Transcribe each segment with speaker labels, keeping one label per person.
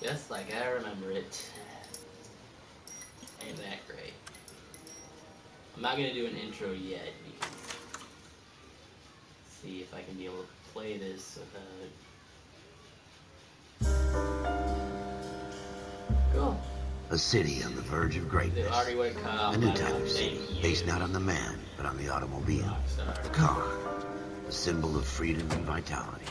Speaker 1: Just like I remember it. Ain't that great. I'm not gonna do an intro yet because see if I can be able to play this without. Cool.
Speaker 2: A city on the verge of greatness. A new type of city, based not on the man, but on the automobile. The car. A symbol of freedom and vitality.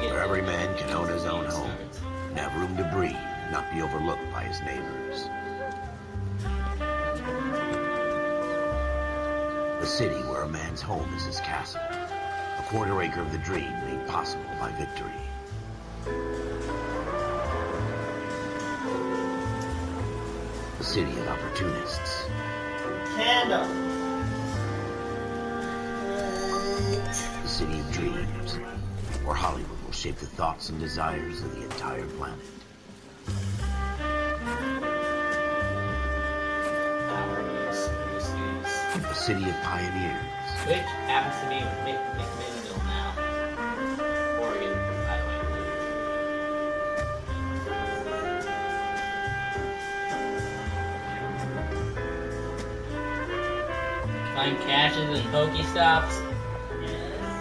Speaker 2: Where every man can own his own home, and have room to breathe, and not be overlooked by his neighbors. A city where a man's home is his castle. A quarter acre of the dream made possible by victory. A city of opportunists.
Speaker 1: Candle.
Speaker 2: A city of dreams, where Hollywood will shape the thoughts and desires of the entire planet. A city of pioneers.
Speaker 1: Which happens to be McMinnville now. Oregon, by the way. Find caches and Pokestops.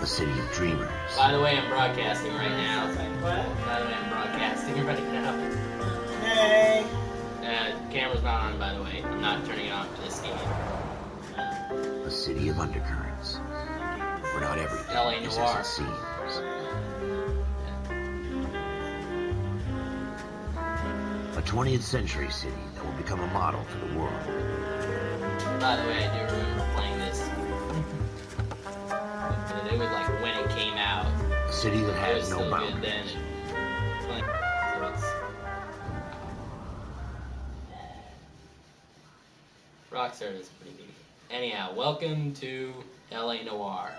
Speaker 2: A city of dreamers.
Speaker 1: By the way, I'm broadcasting right now. What? By the way, I'm broadcasting right now. Hey! Camera's not on, by the way. I'm not turning it off to this game.
Speaker 2: A city of undercurrents, where not everything
Speaker 1: LA
Speaker 2: is
Speaker 1: Noire.
Speaker 2: as it seems. A 20th century city that will become a model for the world.
Speaker 1: By the way, I do remember playing this. It was like when it came out.
Speaker 2: A city that
Speaker 1: It was
Speaker 2: has no
Speaker 1: still good
Speaker 2: boundaries.
Speaker 1: then. Rockstar is pretty good. Anyhow, welcome to LA Noire.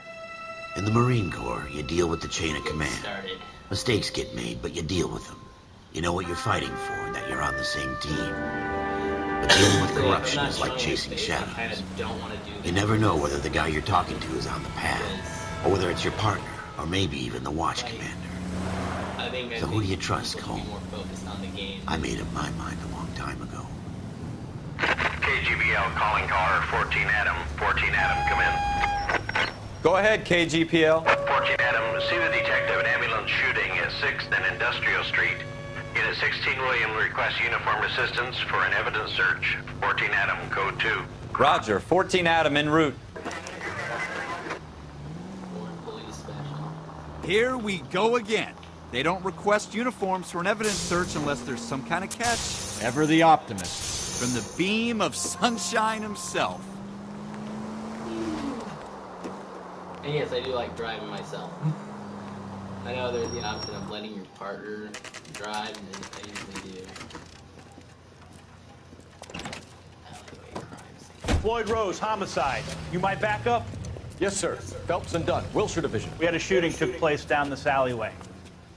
Speaker 2: In the Marine Corps, you deal with the chain of command.
Speaker 1: Started.
Speaker 2: Mistakes get made, but you deal with them. You know what you're fighting for and that you're on the same team. But dealing with corruption is like chasing shadows.
Speaker 1: I don't want to do that.
Speaker 2: You never know whether the guy you're talking to is on the pad, or whether it's your partner, or maybe even the watch commander. So who do you trust, Cole? I made up my mind a long time ago.
Speaker 3: KGBL calling caller 14 Adam. 14 Adam, come in.
Speaker 4: Go ahead, KGPL.
Speaker 3: 14 Adam, see the detective, an ambulance shooting at 6th and Industrial Street. Unit 16 William requests uniform assistance for an evidence search. 14 Adam, code 2.
Speaker 4: Roger, 14 Adam en route.
Speaker 5: Here we go again. They don't request uniforms for an evidence search unless there's some kind of catch.
Speaker 6: Ever the optimist.
Speaker 5: From the beam of sunshine himself.
Speaker 1: And yes, I do like driving myself. I know there's the option of letting your partner drive, and I usually do.
Speaker 7: Floyd Rose, homicide. You might back up?
Speaker 6: Yes, sir. Phelps and Dunn, Wilshire Division.
Speaker 7: We had a shooting took place down this alleyway.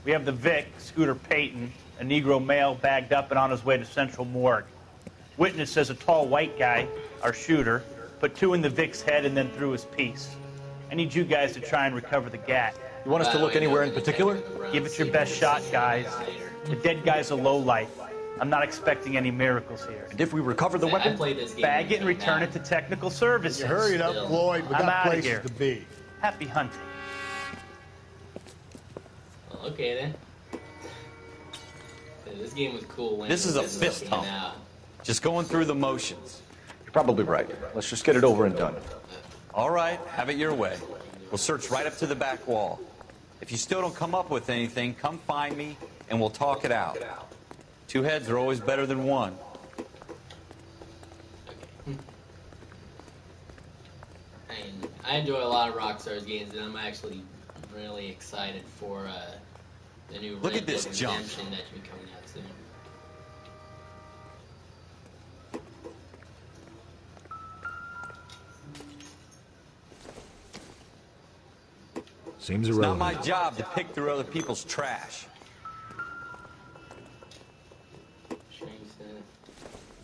Speaker 7: We have the Vic, Scooter Payton, a Negro male bagged up and on his way to Central Morgue. Witness says a tall white guy, our shooter, put 2 in the Vic's head and then threw his piece. I need you guys to try and recover the gat.
Speaker 6: You want us to look anywhere in particular?
Speaker 7: Give it your best shot, guys. The dead guy's a lowlife. I'm not expecting any miracles here.
Speaker 6: And if we recover the weapon,
Speaker 7: bag it and return it to technical services.
Speaker 8: You hurry it up, Floyd. We got places to be.
Speaker 7: Happy hunting.
Speaker 1: Well, okay then. This game was cool when
Speaker 4: This is a
Speaker 1: it
Speaker 4: fist
Speaker 1: came
Speaker 4: hump.
Speaker 1: out.
Speaker 4: Just going through the motions.
Speaker 6: you're probably right. Let's just get it over and done.
Speaker 4: All right, have it your way. We'll search right up to the back wall. If you still don't come up with anything, come find me and we'll talk it out. 2 heads are always better than 1.
Speaker 1: I enjoy a lot of Rockstar's games, and I'm actually really excited for the new
Speaker 4: Look at this
Speaker 1: Red Dead
Speaker 4: jump.
Speaker 1: Redemption that should be coming out soon.
Speaker 8: Seems
Speaker 4: It's not
Speaker 8: irrelevant.
Speaker 4: my job to pick through other people's trash.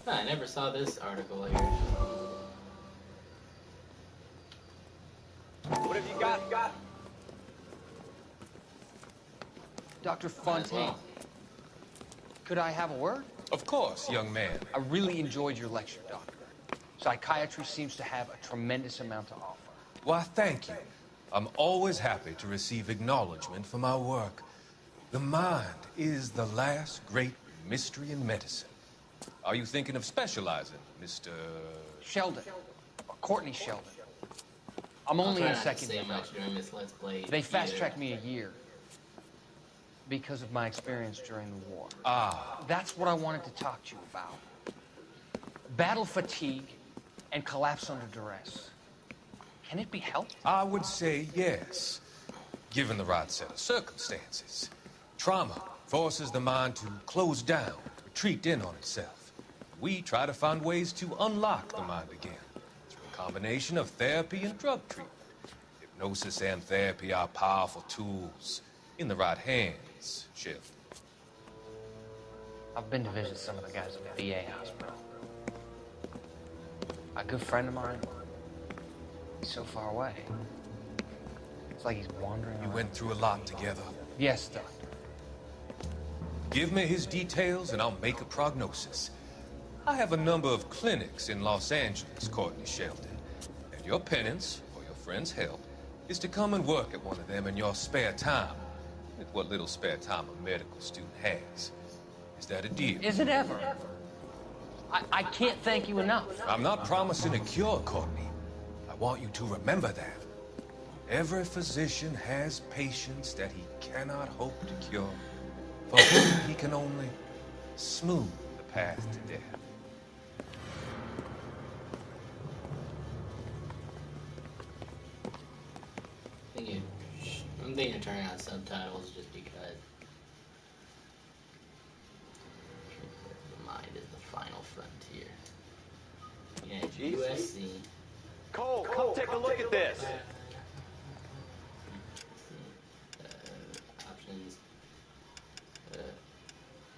Speaker 1: I never saw this article here.
Speaker 9: What have you got?
Speaker 10: Dr. Fontaine, could I have a word?
Speaker 11: Of course, young man.
Speaker 10: I really enjoyed your lecture, Doctor. Psychiatry seems to have a tremendous amount to offer.
Speaker 11: Why, thank you. I'm always happy to receive acknowledgement for my work. The mind is the last great mystery in medicine. Are you thinking of specializing, Mr.
Speaker 10: Sheldon. Or Courtney Sheldon. I'm only in second year. They fast-tracked me a year because of my experience during the war. That's what I wanted to talk to you about. Battle fatigue and collapse under duress. Can it be helped?
Speaker 11: I would say yes, given the right set of circumstances. Trauma forces the mind to close down, retreat in on itself. We try to find ways to unlock the mind again through a combination of therapy and drug treatment. Hypnosis and therapy are powerful tools in the right hands, Chef.
Speaker 10: I've been to visit some of the guys at the VA hospital. A good friend of mine, he's so far away. It's like he's wandering around.
Speaker 11: You went through a lot together.
Speaker 10: Yes, Doctor.
Speaker 11: Give me his details and I'll make a prognosis. I have a number of clinics in Los Angeles, Courtney Sheldon. And your penance, for your friend's help, is to come and work at one of them in your spare time. With what little spare time a medical student has. Is that a deal?
Speaker 10: Is it ever? I can't thank you enough.
Speaker 11: I'm not promising a cure, Courtney. I want you to remember that. Every physician has patients that he cannot hope to cure, for whom he can only smooth the path to death.
Speaker 1: I'm thinking of turning on subtitles just because the mind is the final frontier. Yeah, USC.
Speaker 9: Cole, come take a look at this.
Speaker 1: Options.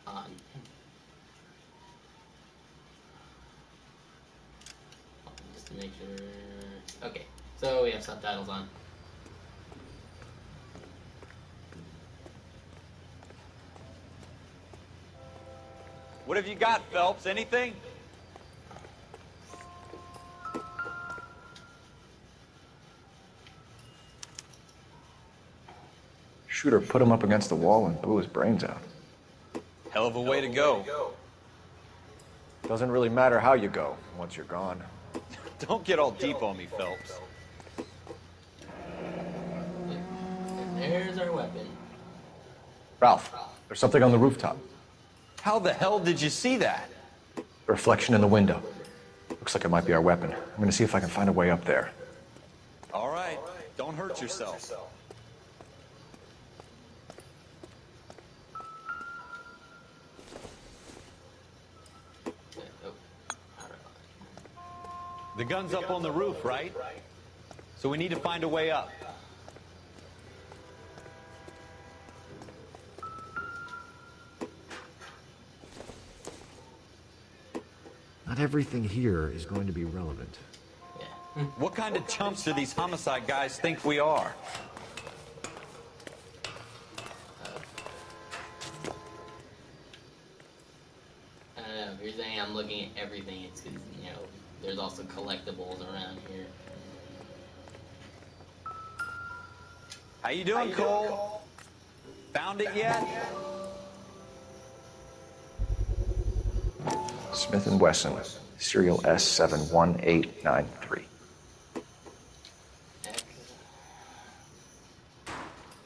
Speaker 1: On. Just to make sure. Okay, so we have subtitles on.
Speaker 9: What have you got, Phelps? Anything?
Speaker 6: Shooter put him up against the wall and blew his brains out.
Speaker 9: Hell of a way to go.
Speaker 6: Doesn't really matter how you go once you're gone.
Speaker 9: Don't get all deep on me, Phelps.
Speaker 1: And there's our weapon.
Speaker 6: Ralph, there's something on the rooftop.
Speaker 9: How the hell did you see that?
Speaker 6: A reflection in the window. Looks like it might be our weapon. I'm gonna see if I can find a way up there.
Speaker 9: All right. Don't hurt yourself. The gun's up on the roof, right? So we need to find a way up.
Speaker 2: Not everything here is going to be relevant.
Speaker 1: Yeah.
Speaker 9: What kind of chumps do these homicide guys think we are?
Speaker 1: I don't know. If you're saying I'm looking at everything, it's because, you know, there's also collectibles around here.
Speaker 9: How you doing, Cole? Found it yet?
Speaker 6: Smith & Wesson, serial S71893.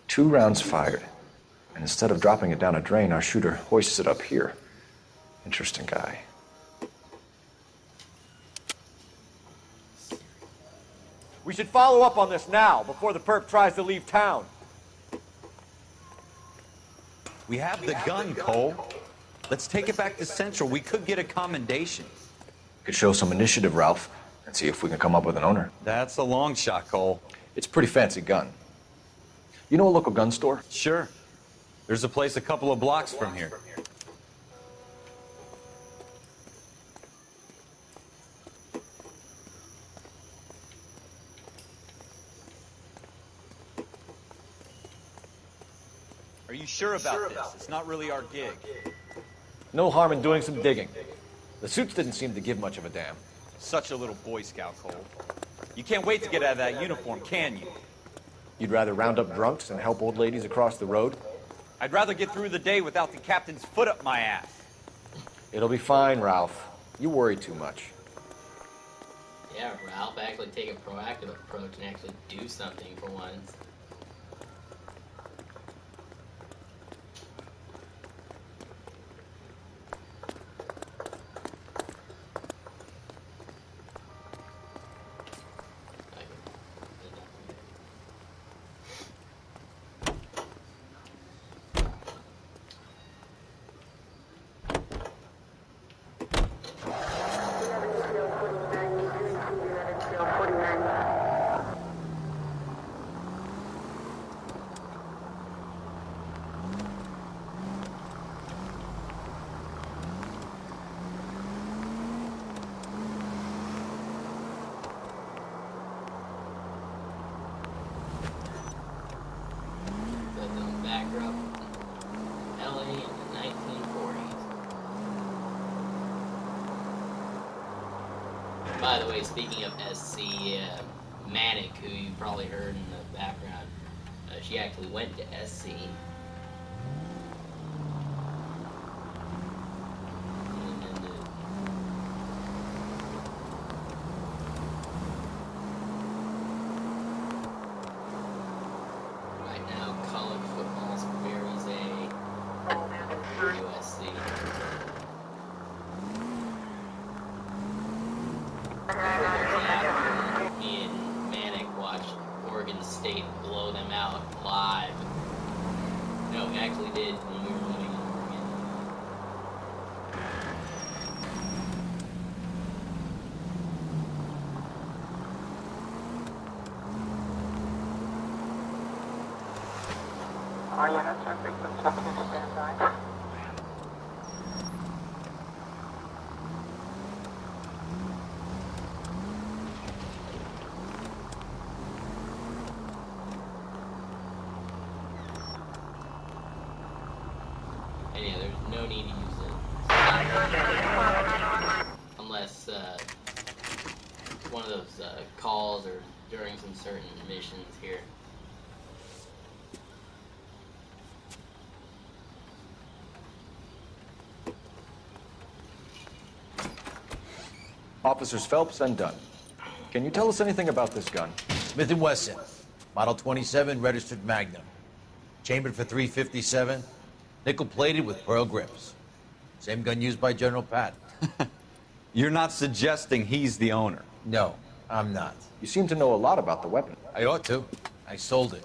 Speaker 6: 2 rounds fired, and instead of dropping it down a drain, our shooter hoists it up here. Interesting guy.
Speaker 9: We should follow up on this now, before the perp tries to leave town. We have the gun, Cole. Let's take it back to Central. We could get a commendation.
Speaker 6: Could show some initiative, Ralph, and see if we can come up with an owner.
Speaker 9: That's a long shot, Cole.
Speaker 6: It's a pretty fancy gun. You know a local gun store?
Speaker 9: Sure. There's a place a couple of blocks from here.
Speaker 4: Are you sure about this? It's not really our gig.
Speaker 6: No harm in doing some digging. The suits didn't seem to give much of a damn.
Speaker 4: Such a little Boy Scout, Cole. You can't wait to get out of that uniform, can you?
Speaker 6: You'd rather round up drunks and help old ladies across the road?
Speaker 4: I'd rather get through the day without the captain's foot up my ass.
Speaker 6: It'll be fine, Ralph. You worry too much.
Speaker 1: Yeah, Ralph actually take a proactive approach and actually do something for once. By the way, speaking of SC, Manic, who you probably heard in the background, she actually went to SC. Right now, college football's Series A, USC. Me and Manic watched Oregon State blow them out live. No, we actually did when we were living in Oregon.
Speaker 12: Are you not traffic from something to stand by?
Speaker 1: Yeah, there's no need to use it. Unless one of those calls or during some certain missions here.
Speaker 6: Officers Phelps and Dunn. Can you tell us anything about this gun?
Speaker 13: Smith & Wesson, Model 27, registered Magnum. Chambered for .357, nickel-plated with pearl grips. Same gun used by General Patton.
Speaker 4: You're not suggesting he's the owner?
Speaker 13: No, I'm not.
Speaker 6: You seem to know a lot about the weapon.
Speaker 13: I ought to. I sold it.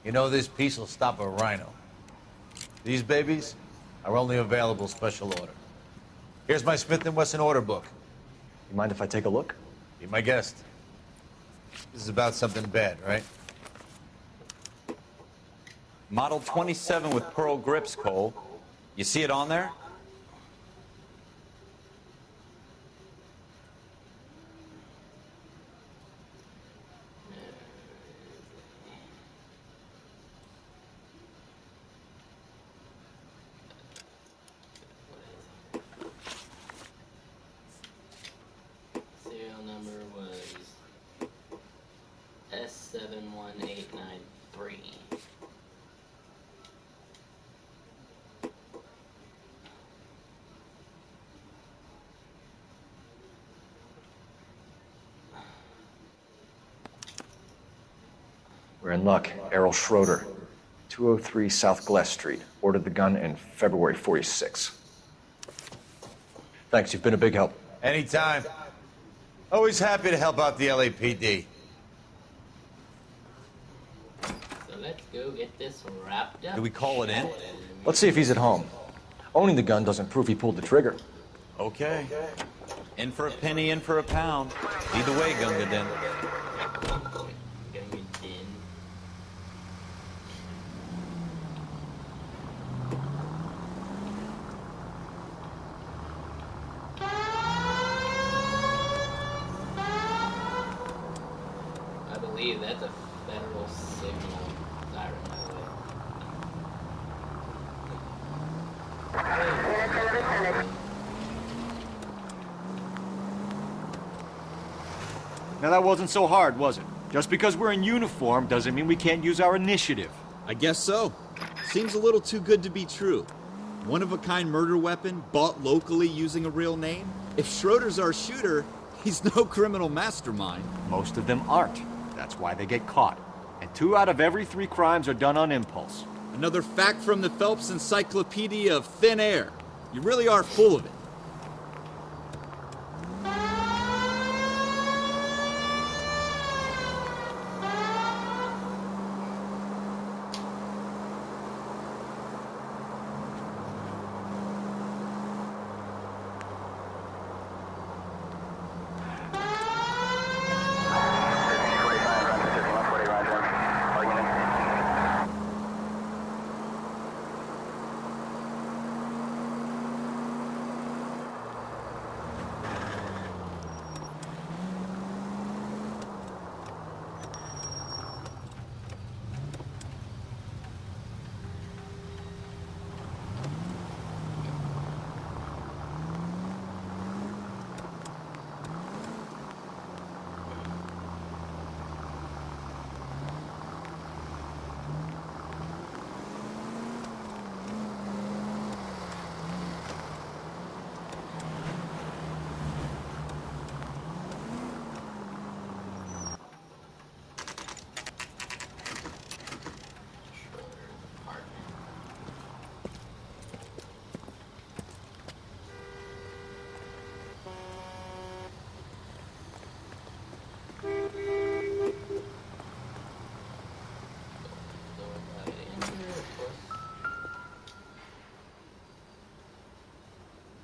Speaker 13: You know, this piece will stop a rhino. These babies are only available special order. Here's my Smith & Wesson order book.
Speaker 6: You mind if I take a look?
Speaker 13: Be my guest. This is about something bad, right?
Speaker 4: Model 27 with pearl grips, Cole. You see it on there?
Speaker 1: Serial number was S71893.
Speaker 6: We're in luck. Errol Schroeder, 203 South Glass Street. Ordered the gun in February '46. Thanks, you've been a big help.
Speaker 13: Anytime. Always happy to help out the LAPD.
Speaker 1: So let's go get this wrapped up.
Speaker 4: Do we call it in?
Speaker 6: Let's see if he's at home. Owning the gun doesn't prove he pulled the trigger.
Speaker 4: Okay. In for a penny, in for a pound. Either way, Gunga Din.
Speaker 1: I believe that's a federal signal siren, by the way.
Speaker 5: Now that wasn't so hard, was it? Just because we're in uniform doesn't mean we can't use our initiative.
Speaker 14: I guess so. Seems a little too good to be true. One-of-a-kind murder weapon, bought locally using a real name? If Schroeder's our shooter, he's no criminal mastermind.
Speaker 5: Most of them aren't. That's why they get caught. And 2 out of every 3 crimes are done on impulse.
Speaker 14: Another fact from the Phelps Encyclopedia of Thin Air. You really are full of it.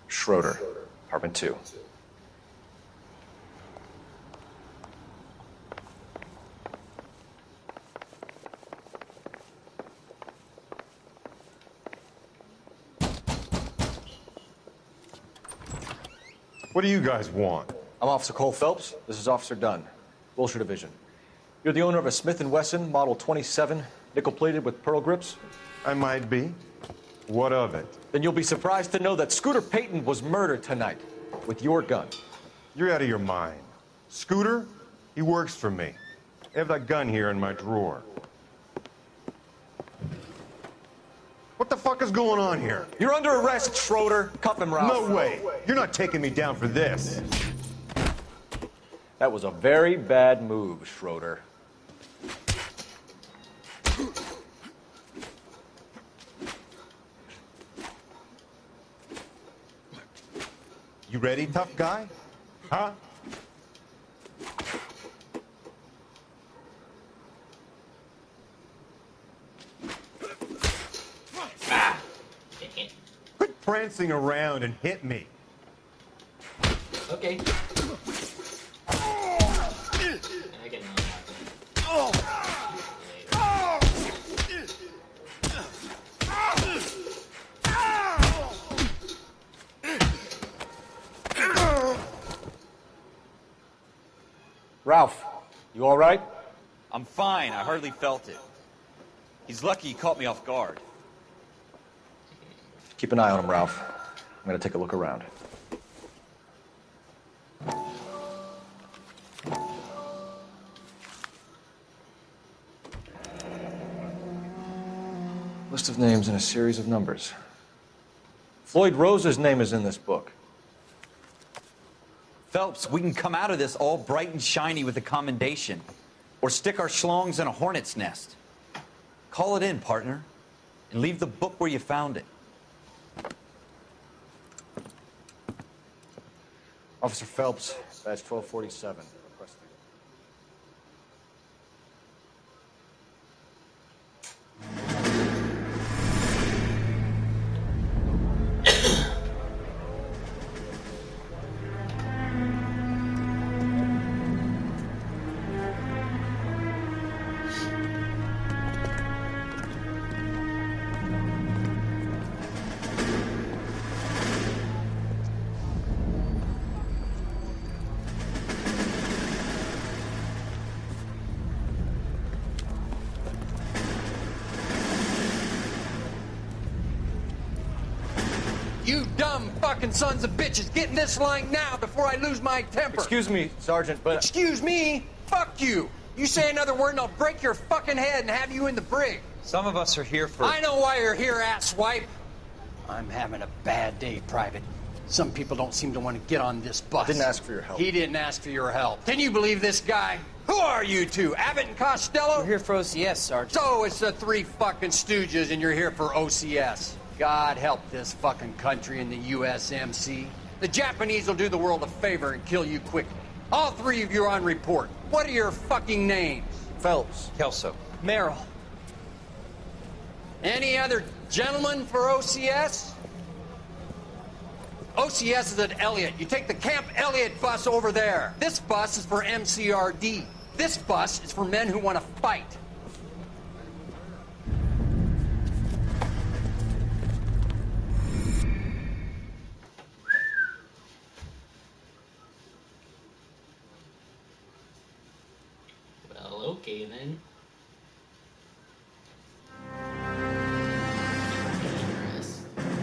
Speaker 6: Schroeder, apartment 2.
Speaker 15: What do you guys want?
Speaker 6: I'm Officer Cole Phelps. This is Officer Dunn, Wilshire Division. You're the owner of a Smith & Wesson Model 27, nickel-plated with pearl grips?
Speaker 15: I might be. What of it?
Speaker 6: Then you'll be surprised to know that Scooter Payton was murdered tonight with your gun.
Speaker 15: You're out of your mind. Scooter? He works for me. I have that gun here in my drawer. What the fuck is going on here?
Speaker 6: You're under arrest, Schroeder. Cuff him, Ralph.
Speaker 15: No way. You're not taking me down for this.
Speaker 6: That was a very bad move, Schroeder.
Speaker 15: You ready, tough guy? Huh? Quit prancing around and hit me.
Speaker 1: Okay.
Speaker 6: Ralph, you all right?
Speaker 4: I'm fine. I hardly felt it. He's lucky he caught me off guard.
Speaker 6: Keep an eye on him, Ralph. I'm going to take a look around. List of names and a series of numbers. Floyd Rose's name is in this book.
Speaker 4: Phelps, we can come out of this all bright and shiny with a commendation. Or stick our schlongs in a hornet's nest. Call it in, partner. And leave the book where you found it.
Speaker 6: Officer Phelps, badge 1247. Requesting.
Speaker 10: You dumb fucking sons of bitches, get in this line now before I lose my temper.
Speaker 6: Excuse me, Sergeant, but...
Speaker 10: Excuse me? Fuck you. You say another word and I'll break your fucking head and have you in the brig.
Speaker 4: Some of us are here for...
Speaker 10: I know why you're here, asswipe.
Speaker 16: I'm having a bad day, Private. Some people don't seem to want to get on this bus.
Speaker 6: Didn't ask for your help.
Speaker 10: He didn't ask for your help. Can you believe this guy? Who are you two? Abbott and Costello?
Speaker 16: We're here for OCS, Sergeant.
Speaker 10: So it's the three fucking stooges and you're here for OCS. God help this fucking country and the USMC. The Japanese will do the world a favor and kill you quickly. All three of you are on report. What are your fucking names?
Speaker 6: Phelps.
Speaker 4: Kelso.
Speaker 16: Merrill.
Speaker 10: Any other gentlemen for OCS? OCS is at Elliott. You take the Camp Elliott bus over there. This bus is for MCRD. This bus is for men who want to fight.
Speaker 1: Well, okay then.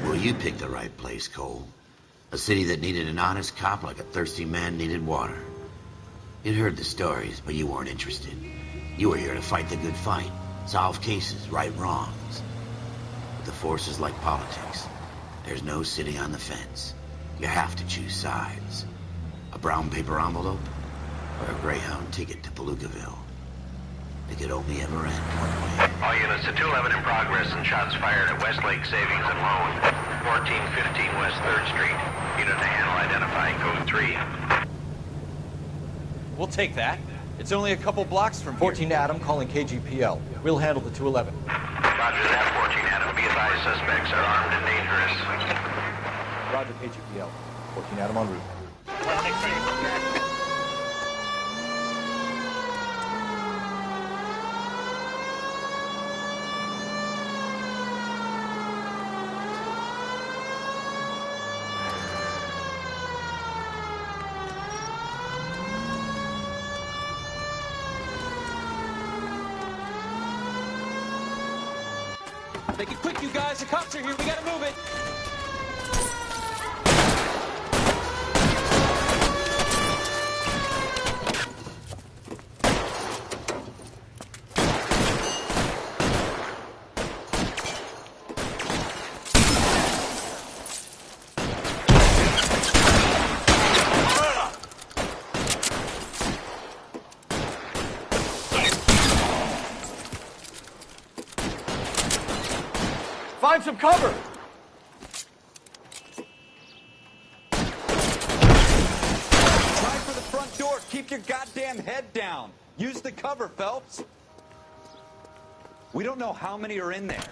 Speaker 2: Well, you picked the right place, Cole. A city that needed an honest cop like a thirsty man needed water. You'd heard the stories, but you weren't interested. You were here to fight the good fight, solve cases, right wrongs. But the force is like politics. There's no sitting on the fence. You have to choose sides. A brown paper envelope or a Greyhound ticket to Palookaville. It could only ever end one way.
Speaker 3: All units to 211 in progress and shots fired at Westlake Savings and Loan, 1415 West 3rd Street. Unit to handle identifying code 3.
Speaker 4: We'll take that. It's only a couple blocks from
Speaker 6: 14 Adam calling KGPL. We'll handle the 211.
Speaker 3: Roger that, 14 Adam. Be advised, suspects are armed and dangerous.
Speaker 6: Roger, KGPL. 14 Adam en route.
Speaker 4: Make it quick, you guys. The cops are here. We gotta move it.
Speaker 6: Find some cover!
Speaker 4: Try for the front door. Keep your goddamn head down. Use the cover, Phelps. We don't know how many are in there.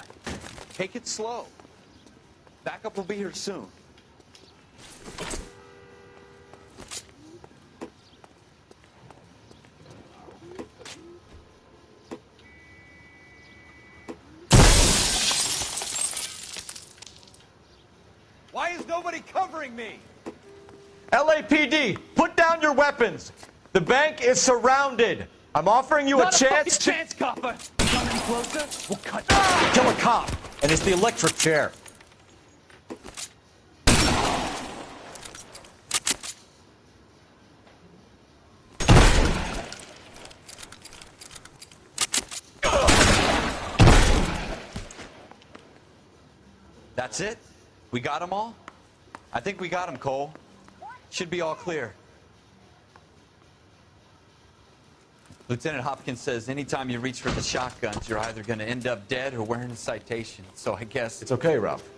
Speaker 4: Take it slow. Backup will be here soon. Why is nobody covering me?
Speaker 6: LAPD, put down your weapons. The bank is surrounded. I'm offering you
Speaker 4: Not
Speaker 6: a chance
Speaker 4: to... chance, copper. Come any closer? We'll cut.
Speaker 6: Kill a cop, and it's the electric chair.
Speaker 4: That's it? We got them all? I think we got them, Cole. Should be all clear. Lieutenant Hopkins says anytime you reach for the shotguns, you're either going to end up dead or wearing a citation. So I guess...
Speaker 6: It's okay, Ralph.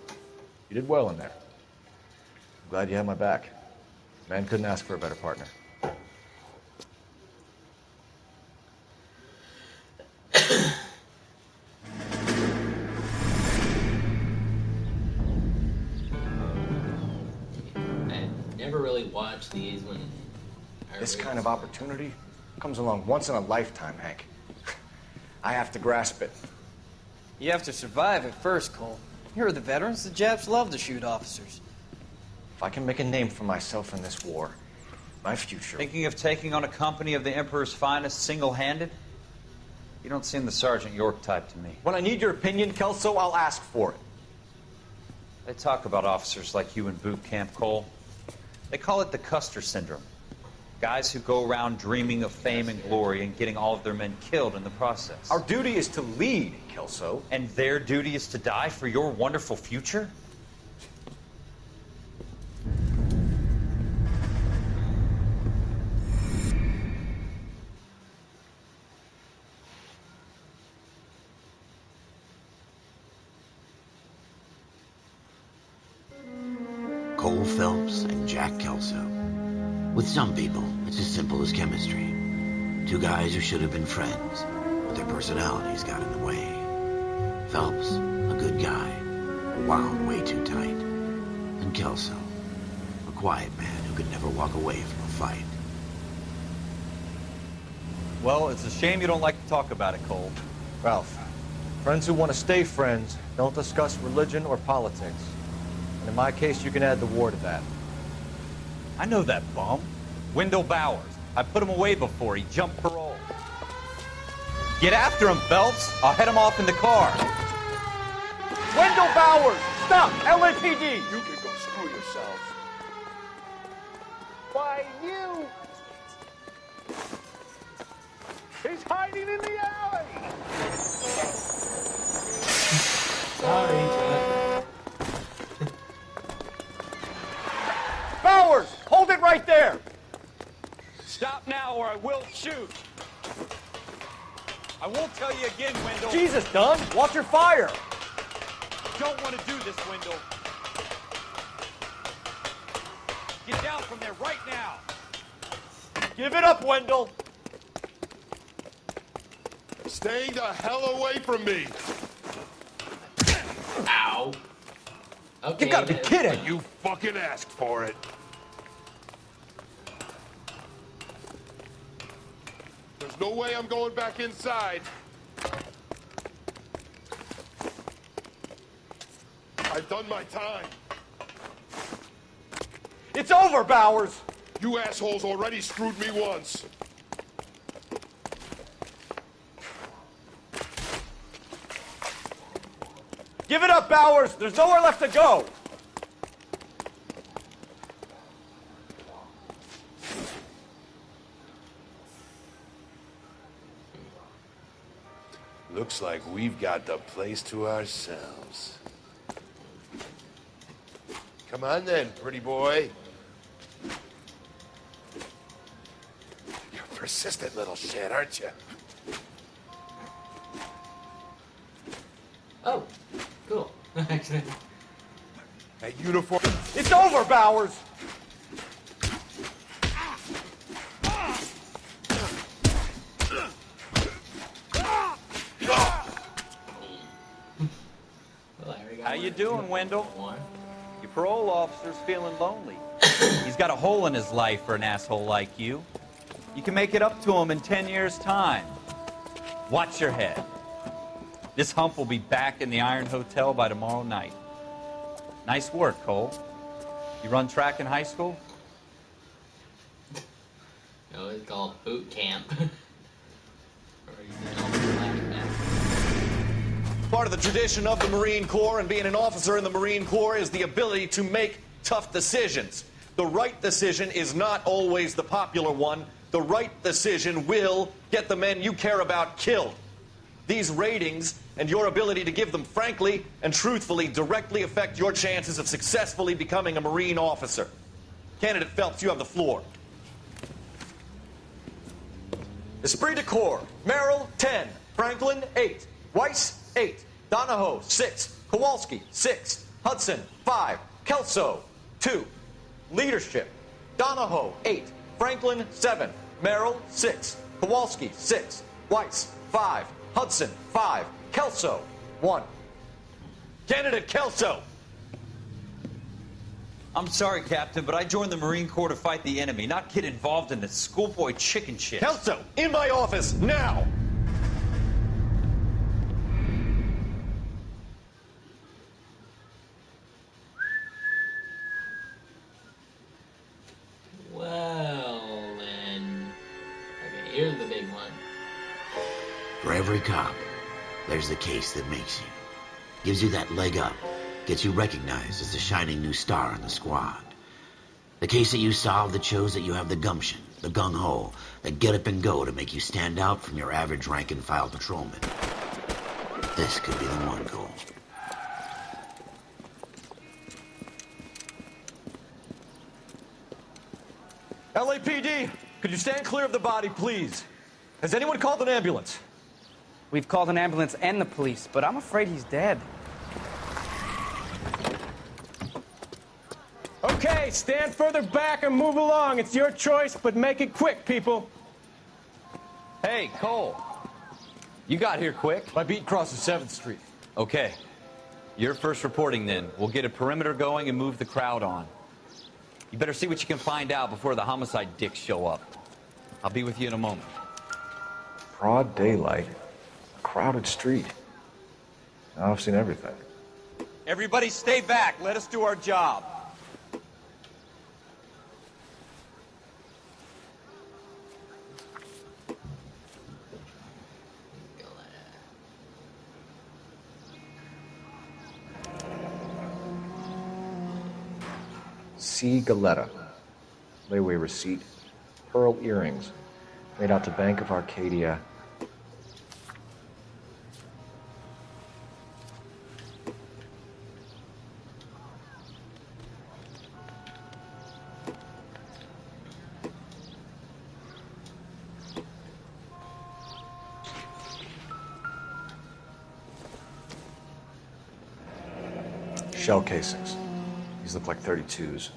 Speaker 6: You did well in there. I'm glad you had my back. Man couldn't ask for a better partner.
Speaker 1: Never really watched these when
Speaker 6: This kind of opportunity comes along once in a lifetime, Hank. I have to grasp it.
Speaker 16: You have to survive at first, Cole. Here are the veterans. The Japs love to shoot officers.
Speaker 6: If I can make a name for myself in this war, my future...
Speaker 4: Thinking of taking on a company of the Emperor's finest single-handed? You don't seem the Sergeant York type to me.
Speaker 6: When I need your opinion, Kelso, I'll ask for it.
Speaker 4: They talk about officers like you in boot camp, Cole. They call it the Custer syndrome. Guys who go around dreaming of fame and glory and getting all of their men killed in the process.
Speaker 6: Our duty is to lead, Kelso.
Speaker 4: And their duty is to die for your wonderful future?
Speaker 2: Cole Phelps and Jack Kelso. With some people, it's as simple as chemistry. Two guys who should have been friends, but their personalities got in the way. Phelps, a good guy, wound way too tight. And Kelso, a quiet man who could never walk away from a fight.
Speaker 4: Well, it's a shame you don't like to talk about it, Cole.
Speaker 6: Ralph, friends who want to stay friends don't discuss religion or politics. And in my case, you can add the war to that.
Speaker 4: I know that bum. Wendell Bowers. I put him away before. He jumped parole. Get after him, Phelps. I'll head him off in the car.
Speaker 14: Wendell Bowers! Stop! LAPD!
Speaker 8: You can go screw yourself.
Speaker 14: Why, you! He's hiding in the alley!
Speaker 1: Sorry, Chuck.
Speaker 14: Bowers! Hold it right there! Stop now or I will shoot.
Speaker 4: I won't tell you again, Wendell.
Speaker 14: Jesus, Dunn! Watch your fire!
Speaker 4: Don't want to do this, Wendell. Get down from there right now.
Speaker 14: Give it up, Wendell!
Speaker 8: Stay the hell away from me!
Speaker 1: Ow. Okay,
Speaker 8: You gotta be kidding! You fucking asked for it. There's no way I'm going back inside. I've done my time.
Speaker 14: It's over, Bowers!
Speaker 8: You assholes already screwed me once.
Speaker 14: Give it up, Bowers! There's nowhere left to go!
Speaker 8: Looks like we've got the place to ourselves. Come on then, pretty boy. You're a persistent little shit, aren't you?
Speaker 1: Oh, cool. Actually.
Speaker 8: That uniform...
Speaker 14: It's over, Bowers!
Speaker 4: How you doing, Wendell? Your parole officer's feeling lonely. He's got a hole in his life for an asshole like you. You can make it up to him in 10 years' time. Watch your head. This hump will be back in the Iron Hotel by tomorrow night. Nice work, Cole. You run track in high school?
Speaker 1: No, it's called boot camp.
Speaker 17: Part of the tradition of the Marine Corps and being an officer in the Marine Corps is the ability to make tough decisions. The right decision is not always the popular one. The right decision will get the men you care about killed. These ratings and your ability to give them frankly and truthfully directly affect your chances of successfully becoming a Marine officer. Candidate Phelps, you have the floor. Esprit de Corps, Merrill, 10. Franklin, 8. Weiss, 8. Donahoe, 6. Kowalski, 6. Hudson, 5. Kelso, 2. Leadership, Donahoe, 8. Franklin, 7. Merrill, 6. Kowalski, 6. Weiss, 5. Hudson, 5. Kelso, 1. Candidate Kelso.
Speaker 4: I'm sorry, Captain, but I joined the Marine Corps to fight the enemy, not get involved in this schoolboy chicken shit.
Speaker 17: Kelso, in my office, now!
Speaker 1: Well, then. Okay, here's the big one.
Speaker 2: For every cop, there's the case that makes you. Gives you that leg up. gets you recognized as the shining new star in the squad. The case that you solved that shows that you have the gumption, the gung-ho, the get up and go to make you stand out from your average rank-and-file patrolman. This could be the one, Cole.
Speaker 17: LAPD, could you stand clear of the body, please? Has anyone called an ambulance?
Speaker 16: We've called an ambulance and the police, but I'm afraid he's dead.
Speaker 18: Okay, stand further back and move along. It's your choice, but make it quick, people.
Speaker 9: Hey, Cole. You got here quick.
Speaker 17: My beat crosses 7th Street.
Speaker 9: Okay. You're first reporting then. We'll get a perimeter going and move the crowd on. You better see what you can find out before the homicide dicks show up. I'll be with you in a moment.
Speaker 6: Broad daylight. A crowded street. Now I've seen everything.
Speaker 5: Everybody stay back. Let us do our job.
Speaker 6: C. Galetta. Layaway receipt. Pearl earrings. Made out to Bank of Arcadia. Shell casings. These look like 32s.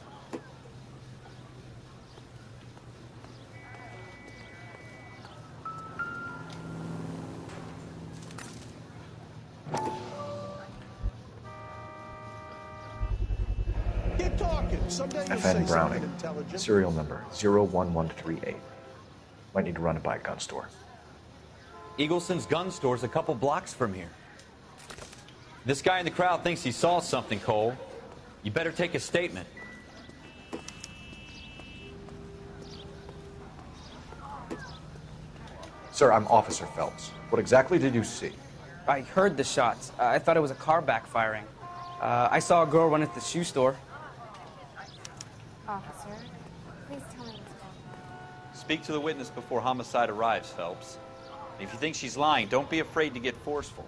Speaker 8: Keep talking. Someday you'll
Speaker 6: FN
Speaker 8: say
Speaker 6: Browning.
Speaker 8: something intelligent.
Speaker 6: Serial number 01138. Might need to run it by a gun store.
Speaker 9: Eagleson's gun store's a couple blocks from here. This guy in the crowd thinks he saw something, Cole. You better take a statement.
Speaker 6: Sir, I'm Officer Phelps. What exactly did you see?
Speaker 16: I heard the shots. I thought it was a car backfiring. I saw a girl run at the shoe store.
Speaker 12: Officer, please tell me what's going on.
Speaker 5: Speak to the witness before homicide arrives, Phelps. If you think she's lying, don't be afraid to get forceful.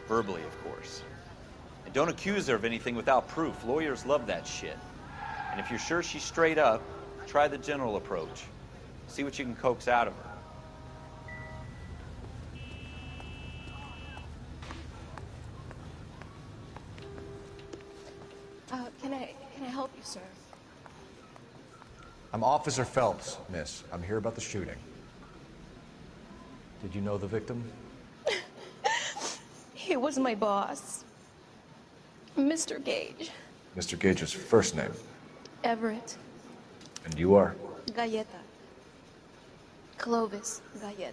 Speaker 5: Verbally, of course. And don't accuse her of anything without proof. Lawyers love that shit. And if you're sure she's straight up, try the general approach. See what you can coax out of her.
Speaker 12: Can I help you, sir?
Speaker 6: I'm Officer Phelps, miss. I'm here about the shooting. Did you know the victim?
Speaker 12: He was my boss, Mr. Gage.
Speaker 6: Mr. Gage's first name.
Speaker 12: Everett.
Speaker 6: And you are?
Speaker 12: Galleta. Clovis Galleta.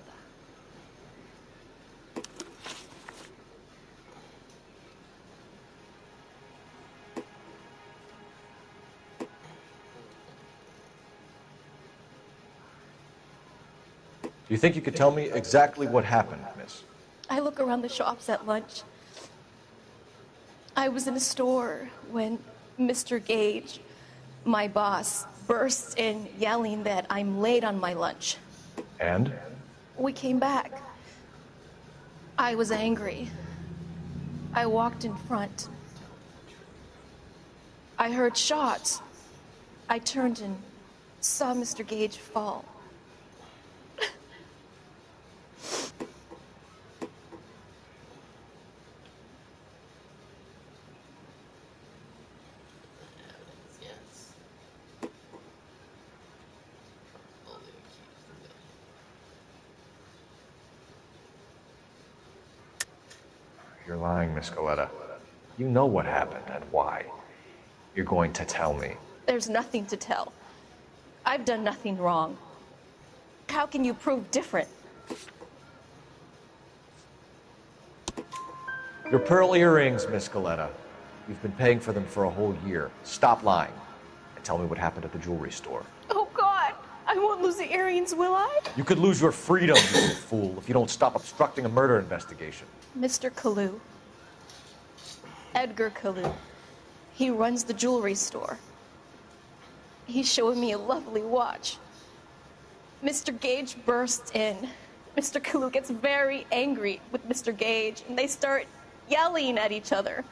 Speaker 6: Do you think you could tell me exactly what happened, miss?
Speaker 12: I look around the shops at lunch. I was in a store when Mr. Gage, my boss, bursts in yelling that I'm late on my lunch.
Speaker 6: And?
Speaker 12: We came back. I was angry. I walked in front. I heard shots. I turned and saw Mr. Gage fall.
Speaker 6: You're lying, Miss Galetta. You know what happened and why. You're going to tell me.
Speaker 12: There's nothing to tell. I've done nothing wrong. How can you prove different?
Speaker 6: Your pearl earrings, Miss Galetta. You've been paying for them for a whole year. Stop lying and tell me what happened at the jewelry store.
Speaker 12: Oh, God! I won't lose the earrings, will I?
Speaker 6: You could lose your freedom, you fool, if you don't stop obstructing a murder investigation.
Speaker 12: Mr. Kalu, Edgar Kalu. He runs the jewelry store. He's showing me a lovely watch. Mr. Gage bursts in. Mr. Kalu gets very angry with Mr. Gage, and they start yelling at each other.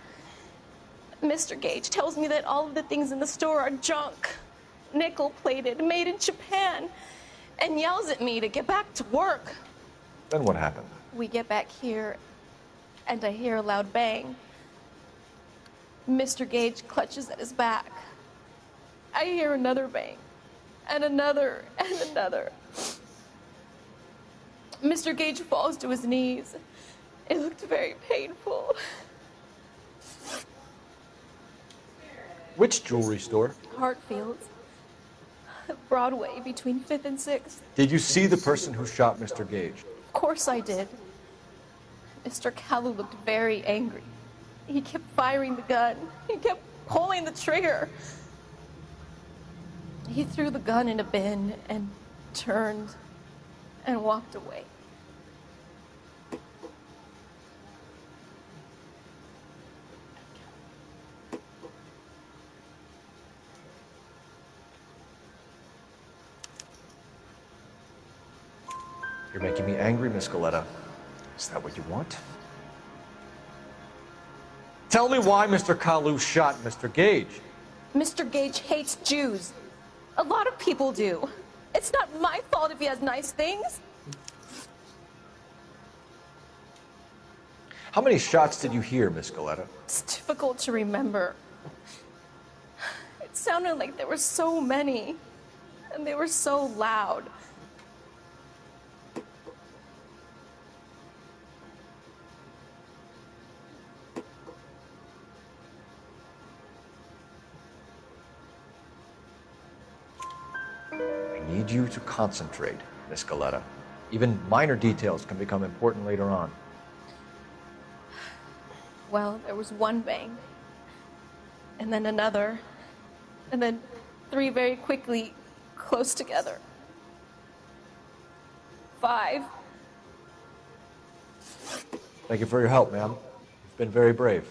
Speaker 12: Mr. Gage tells me that all of the things in the store are junk, nickel-plated, made in Japan, and yells at me to get back to work.
Speaker 6: Then what happened?
Speaker 12: We get back here, and I hear a loud bang. Mr. Gage clutches at his back. I hear another bang, and another, and another. Mr. Gage falls to his knees. It looked very painful.
Speaker 6: Which jewelry store?
Speaker 12: Hartfield's. Broadway, between 5th and 6th.
Speaker 6: Did you see the person who shot Mr. Gage?
Speaker 12: Of course I did. Mr. Kalu looked very angry. He kept firing the gun. He kept pulling the trigger. He threw the gun in a bin and turned and walked away.
Speaker 6: You're making me angry, Miss Goleta. Is that what you want? Tell me why Mr. Kalu shot Mr. Gage.
Speaker 12: Mr. Gage hates Jews. A lot of people do. It's not my fault if he has nice things.
Speaker 6: How many shots did you hear, Miss Goleta?
Speaker 12: It's difficult to remember. It sounded like there were so many, and they were so loud.
Speaker 6: I need you to concentrate, Miss Goleta. Even minor details can become important later on.
Speaker 12: Well, there was one bang, and then another, and then 3 very quickly, close together. 5.
Speaker 6: Thank you for your help, ma'am. You've been very brave.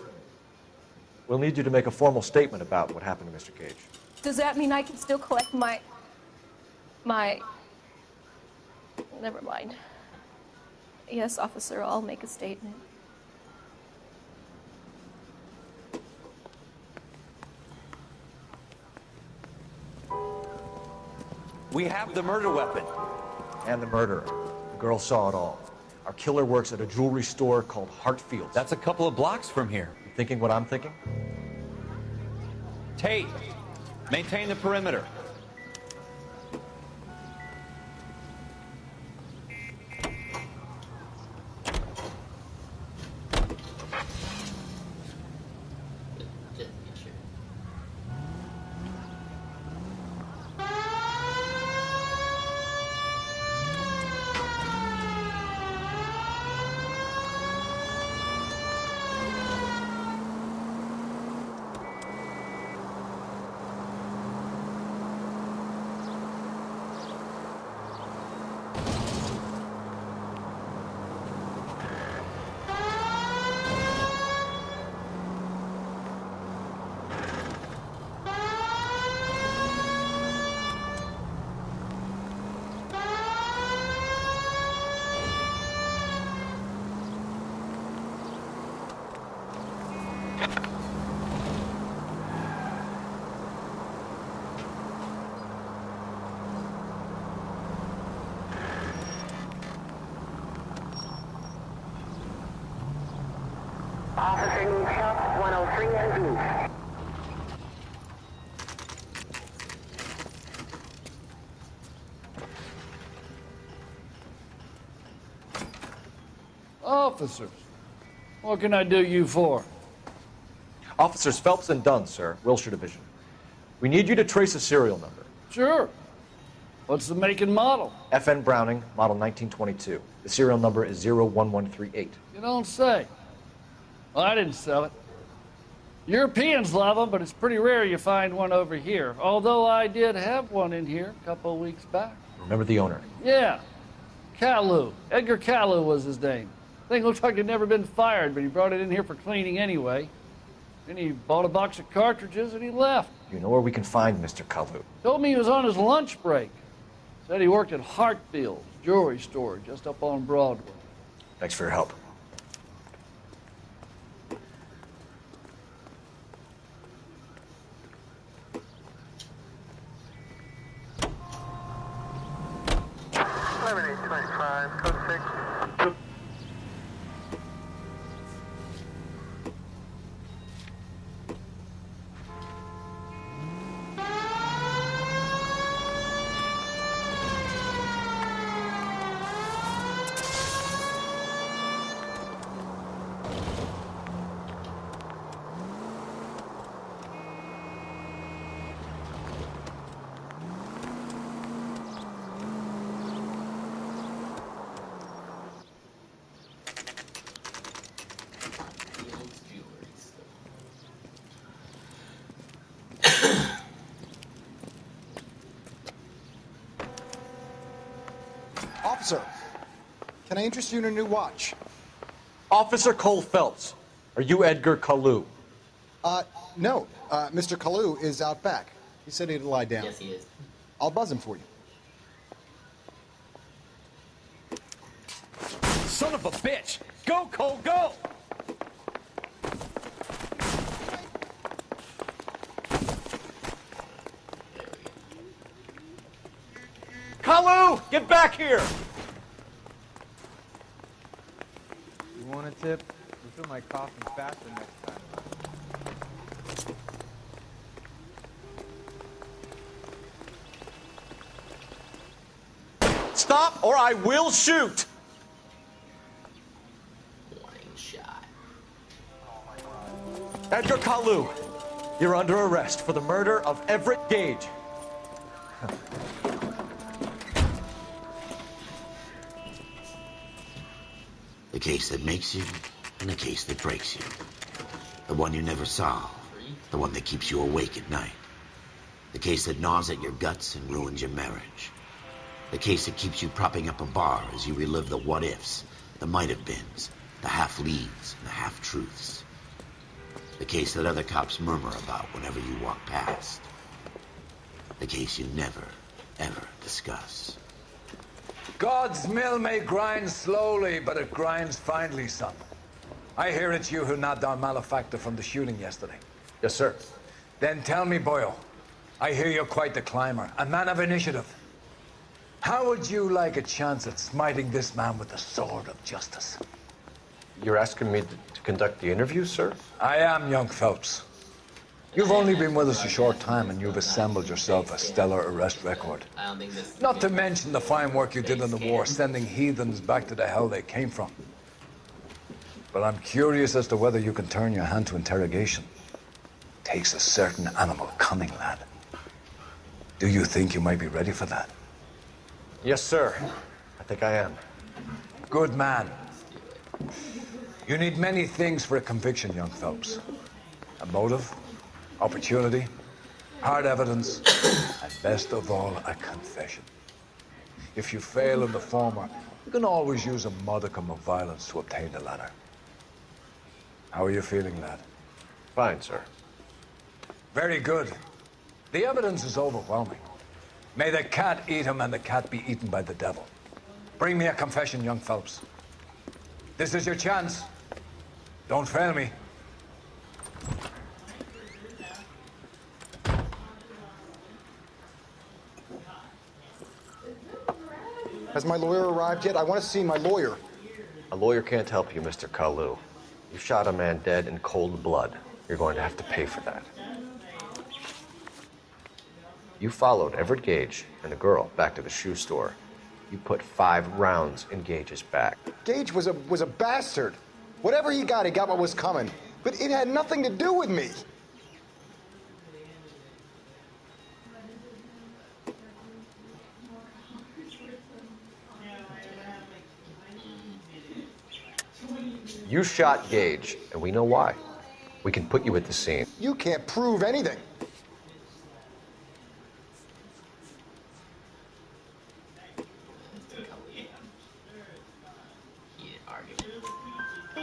Speaker 6: We'll need you to make a formal statement about what happened to Mr. Gage.
Speaker 12: Does that mean I can still collect my... Never mind. Yes, officer, I'll make a statement.
Speaker 5: We have the murder weapon.
Speaker 6: And the murderer. The girl saw it all. Our killer works at a jewelry store called Hartfield's.
Speaker 5: That's a couple of blocks from here.
Speaker 6: You thinking what I'm thinking?
Speaker 5: Tate, maintain the perimeter.
Speaker 19: Officer needs help, 103 and blue.
Speaker 20: Officers, what can I do you for?
Speaker 6: Officers Phelps and Dunn, sir, Wilshire Division. We need you to trace a serial number.
Speaker 20: Sure. What's the make and model?
Speaker 6: FN Browning, model 1922. The serial number is 01138.
Speaker 20: You don't say. Well, I didn't sell it. Europeans love them, but it's pretty rare you find one over here. Although I did have one in here a couple of weeks back.
Speaker 6: Remember the owner?
Speaker 20: Yeah. Kalu. Edgar Kalu was his name. Thing looks like it'd never been fired, but he brought it in here for cleaning anyway. And he bought a box of cartridges and he left.
Speaker 6: You know where we can find Mr. Kalu?
Speaker 20: Told me he was on his lunch break. Said he worked at Hartfield's jewelry store just up on Broadway.
Speaker 6: Thanks for your help.
Speaker 19: Code 6.
Speaker 21: Officer, can I interest you in a new watch?
Speaker 4: Officer Cole Phelps, are you Edgar Kalu?
Speaker 21: No. Mr. Kalu is out back. He said he'd lie down.
Speaker 1: Yes, he is.
Speaker 21: I'll buzz him for you.
Speaker 4: Son of a bitch! Go, Cole, go! Kalu, get back here!
Speaker 22: You want a tip? Refill my coffin faster next time.
Speaker 17: Stop or I will shoot!
Speaker 1: Warning shot.
Speaker 17: Edgar Kalu, you're under arrest for the murder of Everett Gage.
Speaker 2: The case that makes you, and the case that breaks you. The one you never solve. The one that keeps you awake at night. The case that gnaws at your guts and ruins your marriage. The case that keeps you propping up a bar as you relive the what-ifs, the might-have-beens, the half-leads, and the half-truths. The case that other cops murmur about whenever you walk past. The case you never, ever discuss.
Speaker 8: God's mill may grind slowly, but it grinds finely, son. I hear it's you who nabbed our malefactor from the shooting yesterday.
Speaker 6: Yes, sir.
Speaker 8: Then tell me, Boyle, I hear you're quite the climber, a man of initiative. How would you like a chance at smiting this man with the sword of justice?
Speaker 6: You're asking me to conduct the interview, sir?
Speaker 8: I am, young Phelps. You've only been with us a short time, and you've assembled yourself a stellar arrest record.
Speaker 1: I don't think this.
Speaker 8: Not to mention the fine work you did in the war, sending heathens back to the hell they came from. But I'm curious as to whether you can turn your hand to interrogation. Takes a certain animal cunning, lad. Do you think you might be ready for that?
Speaker 6: Yes, sir. I think I am.
Speaker 8: Good man. You need many things for a conviction, young Phelps. A motive, opportunity, hard evidence, and best of all, a confession. If you fail in the former, you can always use a modicum of violence to obtain the latter. How are you feeling, lad?
Speaker 6: Fine, sir.
Speaker 8: Very good. The evidence is overwhelming. May the cat eat him and the cat be eaten by the devil. Bring me a confession, young Phelps. This is your chance. Don't fail me.
Speaker 21: Has my lawyer arrived yet? I want to see my lawyer.
Speaker 6: A lawyer can't help you, Mr. Kalu. You shot a man dead in cold blood. You're going to have to pay for that. You followed Everett Gage and the girl back to the shoe store. You put 5 rounds in Gage's back.
Speaker 21: Gage was a bastard. Whatever he got what was coming. But it had nothing to do with me.
Speaker 6: You shot Gage, and we know why. We can put you at the scene.
Speaker 21: You can't prove anything.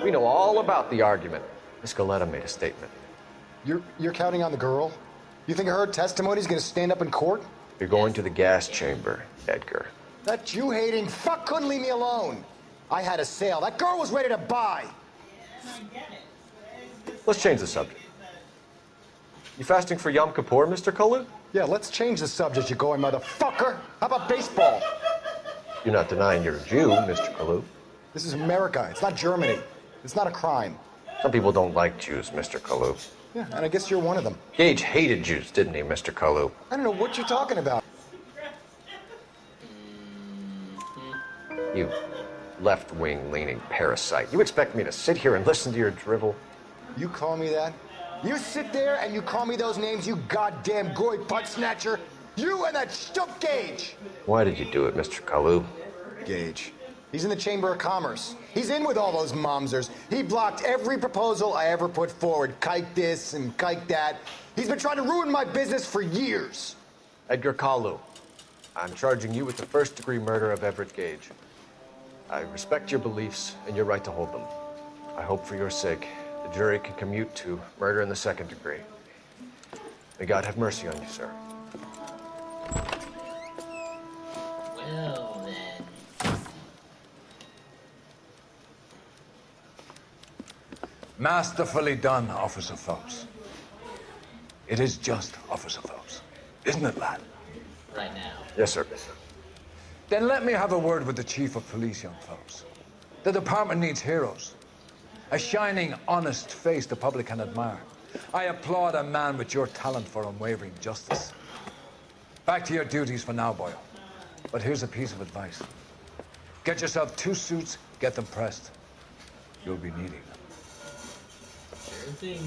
Speaker 6: We know all about the argument. Miss Goleta made a statement.
Speaker 21: You're counting on the girl? You think her testimony's gonna stand up in court?
Speaker 6: You're going to the gas chamber, Edgar.
Speaker 21: That Jew-hating fuck couldn't leave me alone. I had a sale. That girl was ready to buy.
Speaker 6: Let's change the subject. You fasting for Yom Kippur, Mr. Kalu?
Speaker 21: Yeah, let's change the subject, you going motherfucker. How about baseball?
Speaker 6: You're not denying you're a Jew, Mr. Kalu.
Speaker 21: This is America. It's not Germany. It's not a crime.
Speaker 6: Some people don't like Jews, Mr. Kalu.
Speaker 21: Yeah, and I guess you're one of them.
Speaker 6: Gage hated Jews, didn't he, Mr. Kalu?
Speaker 21: I don't know what you're talking about.
Speaker 6: You left-wing leaning parasite. You expect me to sit here and listen to your drivel?
Speaker 21: You call me that? You sit there and you call me those names, you goddamn goy butt snatcher. You and that stump Gage.
Speaker 6: Why did you do it, Mr. Kalu?
Speaker 21: Gage. He's in the Chamber of Commerce. He's in with all those momsers. He blocked every proposal I ever put forward. Kike this and kike that. He's been trying to ruin my business for years.
Speaker 6: Edgar Kalu, I'm charging you with the first-degree murder of Everett Gage. I respect your beliefs and your right to hold them. I hope for your sake the jury can commute to murder in the second degree. May God have mercy on you, sir.
Speaker 1: Well, then.
Speaker 8: Masterfully done, Officer Phelps. It is just Officer Phelps. Isn't it, lad?
Speaker 1: Right now.
Speaker 6: Yes, sir.
Speaker 8: Then let me have a word with the Chief of Police, young Phelps. The department needs heroes. A shining, honest face the public can admire. I applaud a man with your talent for unwavering justice. Back to your duties for now, Boyle. But here's a piece of advice. Get yourself 2 suits, get them pressed. You'll be needing them.
Speaker 1: Sure thing.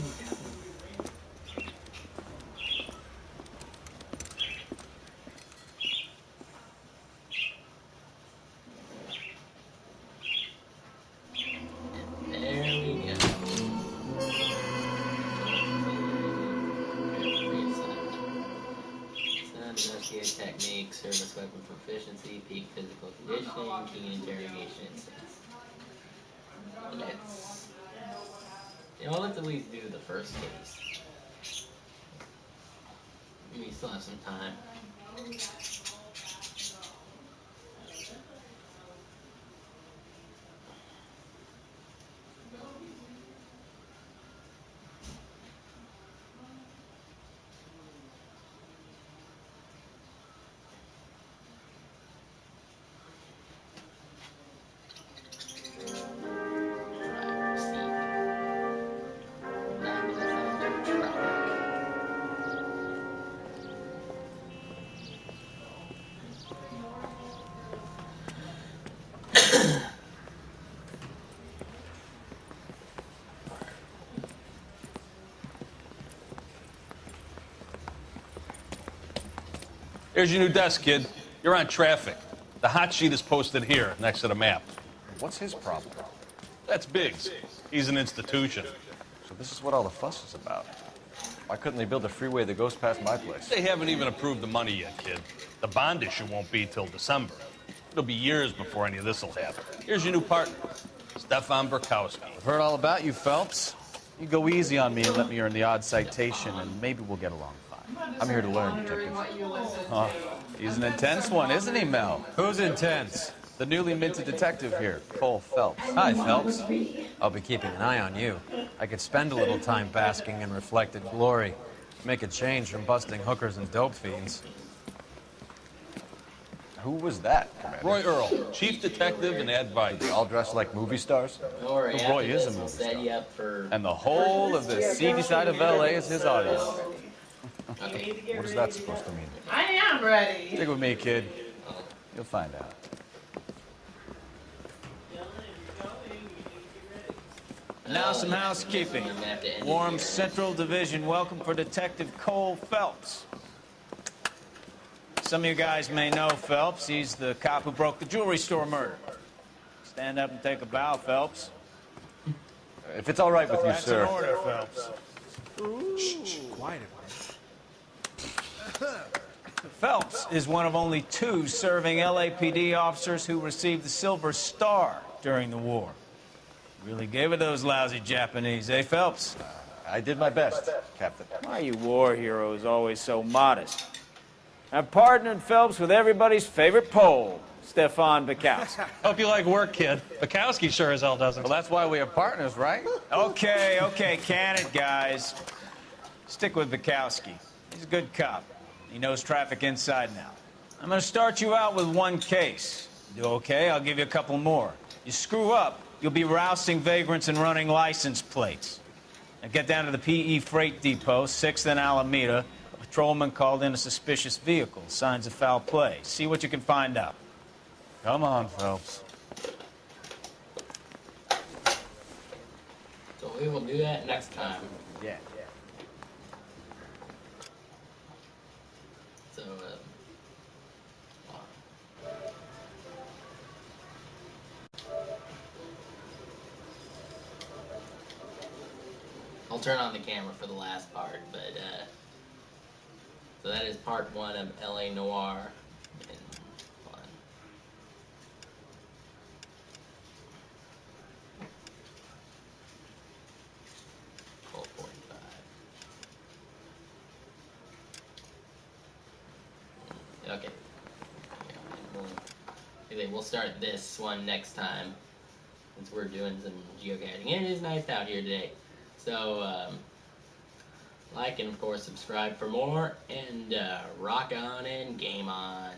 Speaker 1: Technique, service weapon proficiency, peak physical conditioning, key interrogation instance. Let's at least do the first case. We still have some time.
Speaker 7: Here's your new desk, kid. You're on traffic. The hot sheet is posted here, next to the map.
Speaker 6: What's his problem?
Speaker 7: That's Biggs. He's an institution.
Speaker 6: So this is what all the fuss is about. Why couldn't they build a freeway that goes past my place?
Speaker 7: They haven't even approved the money yet, kid. The bond issue won't be till December. It'll be years before any of this will happen. Here's your new partner, Stefan Burkowski.
Speaker 11: I've heard all about you, Phelps. You go easy on me and let me earn the odd citation, and maybe we'll get along fine.
Speaker 6: I'm here to learn, Detective.
Speaker 11: Oh, he's an intense one, isn't he, Mel?
Speaker 23: Who's intense?
Speaker 11: The newly minted detective here, Cole Phelps.
Speaker 23: Hi, Phelps. I'll be keeping an eye on you. I could spend a little time basking in reflected glory. Make a change from busting hookers and dope fiends.
Speaker 6: Who was that, Commander?
Speaker 7: Roy Earl, chief detective and advisor.
Speaker 6: They all dressed like movie stars?
Speaker 1: Don't worry,
Speaker 11: Roy is a movie star. And the whole of the seedy side of L.A. is his audience.
Speaker 1: Okay.
Speaker 6: What is that supposed to mean?
Speaker 24: I am ready.
Speaker 11: Stick with me, kid. You'll find out. Now some housekeeping. Warm Central Division welcome for Detective Cole Phelps. Some of you guys may know Phelps. He's the cop who broke the jewelry store murder. Stand up and take a bow, Phelps.
Speaker 6: If it's all right with you,
Speaker 11: That's
Speaker 6: sir.
Speaker 11: an order, Phelps.
Speaker 23: Shh, quiet.
Speaker 11: Phelps is one of only 2 serving LAPD officers who received the Silver Star during the war. Really gave it those lousy Japanese, eh, Phelps?
Speaker 17: I did my best, Captain.
Speaker 11: Why are you war heroes always so modest? I've partnered Phelps with everybody's favorite Pole, Stefan Bukowski.
Speaker 7: Hope you like work, kid. Bukowski sure as hell doesn't.
Speaker 23: Well, that's why we have partners, right?
Speaker 11: Okay, can it, guys? Stick with Bukowski. He's a good cop. He knows traffic inside now. I'm gonna start you out with one case. You do okay, I'll give you a couple more. You screw up, you'll be rousting vagrants and running license plates. Now get down to the PE Freight Depot, 6th and Alameda. A patrolman called in a suspicious vehicle. Signs of foul play. See what you can find out.
Speaker 23: Come on, Phelps.
Speaker 1: So we will do that next time.
Speaker 11: Yeah.
Speaker 1: So, I'll turn on the camera for the last part, but, so that is part 1 of LA Noire. And fun. Okay. We'll start this one next time, since we're doing some geocaching. And it is nice out here today. So, like and of course subscribe for more, and rock on and game on.